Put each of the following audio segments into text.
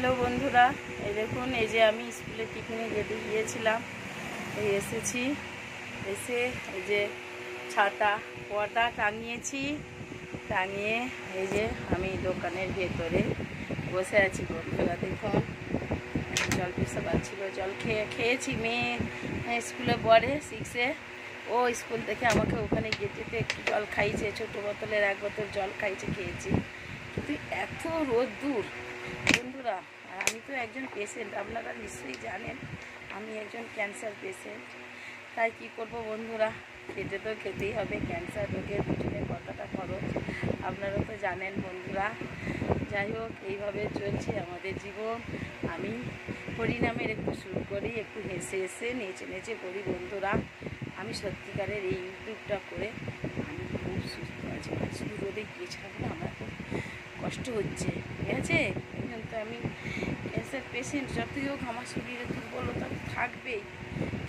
Hello বন্ধুরা, এই দেখুন, এই যে আমি স্কুলে টিফিনে যেতে গিয়েছিলাম, এই এসেছি। এসে এই যে ছাতা পর্দা টাঙিয়েছি, টাঙিয়ে এই যে আমি দোকানের ভেতরে বসে আছি। বন্ধুরা দেখুন, জল পিসা পাচ্ছিল, জল খেয়েছি। মেয়ে স্কুলে পড়ে 6-এ, ও স্কুল থেকে আমাকে ওখানে গেটেতে একটু জল খাইছে, ছোটো বোতলের 1 বোতল জল খাইছে, খেয়েছি। কিন্তু এত রোদ্দুর বন্ধুরা, আর আমি তো একজন পেশেন্ট, আপনারা নিশ্চয়ই জানেন আমি একজন ক্যান্সার পেশেন্ট। তাই কি করব বন্ধুরা, খেতে তো খেতেই হবে। ক্যান্সার রোগের পিছনে কতটা খরচ আপনারা তো জানেন বন্ধুরা। যাই হোক, এইভাবে চলছে আমাদের জীবন। আমি হরিনামের একটু শুরু করি, একটু হেসে হেসে নেচে নেচে করি বন্ধুরা। আমি সত্যিকারের এই ইউটিউবটা করে আমি খুব সুস্থ আছি। শুধু রোদে গিয়ে ছাড়বো, আমার খুব কষ্ট হচ্ছে, ঠিক আছে। এখন তো আমি ক্যান্সার পেশেন্ট, যতই হোক আমার শরীরে দুর্বলতা থাকবেই,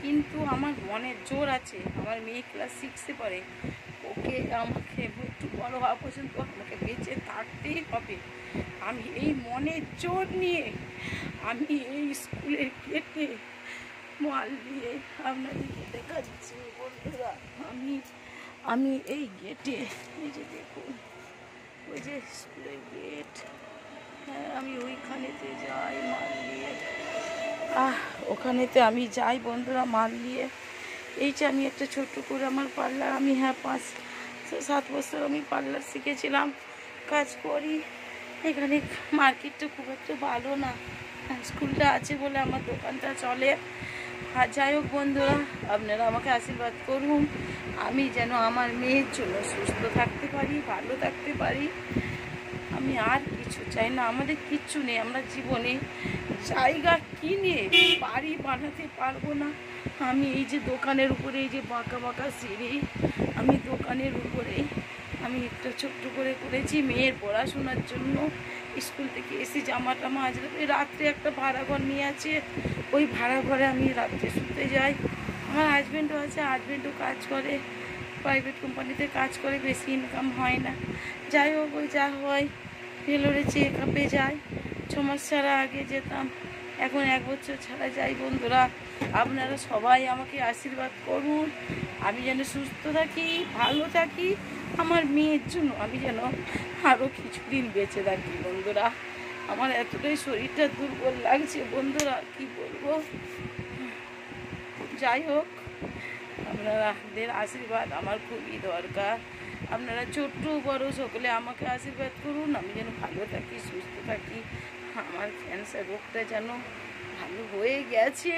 কিন্তু আমার মনের জোর আছে। আমার মেয়ে ক্লাস 6-এ পড়ে, ওকে আমাকে একটু বড় হওয়া পর্যন্ত আমাকে বেঁচে থাকতেই হবে। আমি এই মনের জোর নিয়ে আমি এই স্কুলের গেটে মাল দিয়ে আপনাদেরকে দেখাচ্ছি বন্ধুরা। আমি এই গেটে, এই যে দেখুন, ওই যে স্কুলের গেট, হ্যাঁ, আমি ওইখানেতে যাই মাল নিয়ে। ওখানেতে আমি যাই বন্ধুরা মাল নিয়ে। এই যে আমি একটা ছোট্ট করে আমার পার্লার, আমি 5-7 বছর আমি পার্লার শিখেছিলাম, কাজ করি। এখানে মার্কেটটা খুব একটা ভালো না, স্কুলটা আছে বলে আমার দোকানটা চলে। আর যাই হোক বন্ধুরা, আপনারা আমাকে আশীর্বাদ করুন, আমি যেন আমার মেয়ের জন্য সুস্থ থাকতে পারি, ভালো থাকতে পারি। আমি আর কিছু চাই না, আমাদের কিচ্ছু নেই। আমরা জীবনে জায়গা কিনে বাড়ি বানাতে পারবো না। আমি এই যে দোকানের উপরে, এই যে বাঁকা বাঁকা সিঁড়ি, আমি দোকানের উপরে আমি একটা ছোট্ট করে করেছি মেয়ের পড়াশোনার জন্য। স্কুল থেকে এসে জামা টামা আজকে রাত্রে একটা ভাড়া ঘর নিয়ে আছে, ওই ভাড়া ঘরে আমি রাত্রে শুতে যাই। আমার হাজব্যান্ডও আছে, হাজব্যান্ডও কাজ করে, প্রাইভেট কোম্পানিতে কাজ করে, বেশি ইনকাম হয় না। যাই হোক, ওই যা হয় ভেলোরে চেক আপে যাই। 6 মাস ছাড়া আগে যেতাম, এখন 1 বছর ছাড়া যাই বন্ধুরা। আপনারা সবাই আমাকে আশীর্বাদ করুন, আমি যেন সুস্থ থাকি, ভালো থাকি, আমার মেয়ের জন্য আমি যেন আরও কিছুদিন বেঁচে থাকি বন্ধুরা। আমার এতটাই শরীরটা দুর্বল লাগছে বন্ধুরা, কি বলবো। যাই হোক, আপনাদের আশীর্বাদ আমার খুবই দরকার। আপনারা ছোট্ট বড় সকলে আমাকে আশীর্বাদ করুন, আমি যেন ভালো থাকি, সুস্থ থাকি। আমার ক্যান্সার রোগটা যেন ভালো হয়ে গেছে,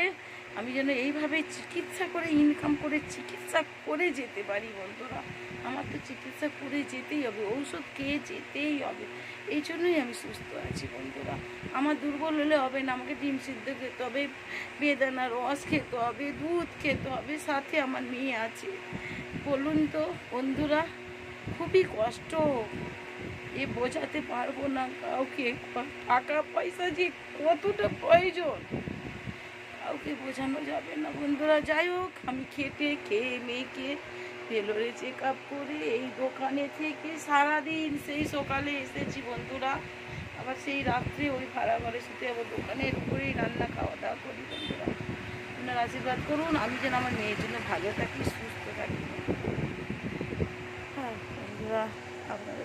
আমি যেন এইভাবে চিকিৎসা করে, ইনকাম করে চিকিৎসা করে যেতে পারি বন্ধুরা। আমার তো চিকিৎসা করে যেতেই হবে, ঔষধ খেয়ে যেতেই হবে। এই জন্যই আমি সুস্থ আছি বন্ধুরা। আমার দুর্বল হলে হবে না, আমাকে ডিম সিদ্ধ খেতে হবে, বেদানার রস খেতে হবে, দুধ খেতে হবে, সাথে আমার মেয়ে আছে। বলুন তো বন্ধুরা, খুবই কষ্ট, এ বোঝাতে পারবো না কাউকে। টাকা পয়সা যে কতটা প্রয়োজন কাউকে বোঝানো যাবে না বন্ধুরা। যাই হোক, আমি খেয়ে মেয়েকে ভেলোরে চেক আপ করে এই দোকানে থেকে সারাদিন, সেই সকালে এসেছি বন্ধুরা, আবার সেই রাত্রে ওই ভাড়া ঘরে শুতে আবার দোকানের উপরেই রান্না খাওয়া দাওয়া করি বন্ধুরা। আপনারা আশীর্বাদ করুন, আমি যেন আমার মেয়ের জন্য ভালো থাকি, সুস্থ থাকি। হ্যাঁ বন্ধুরা, আপনারা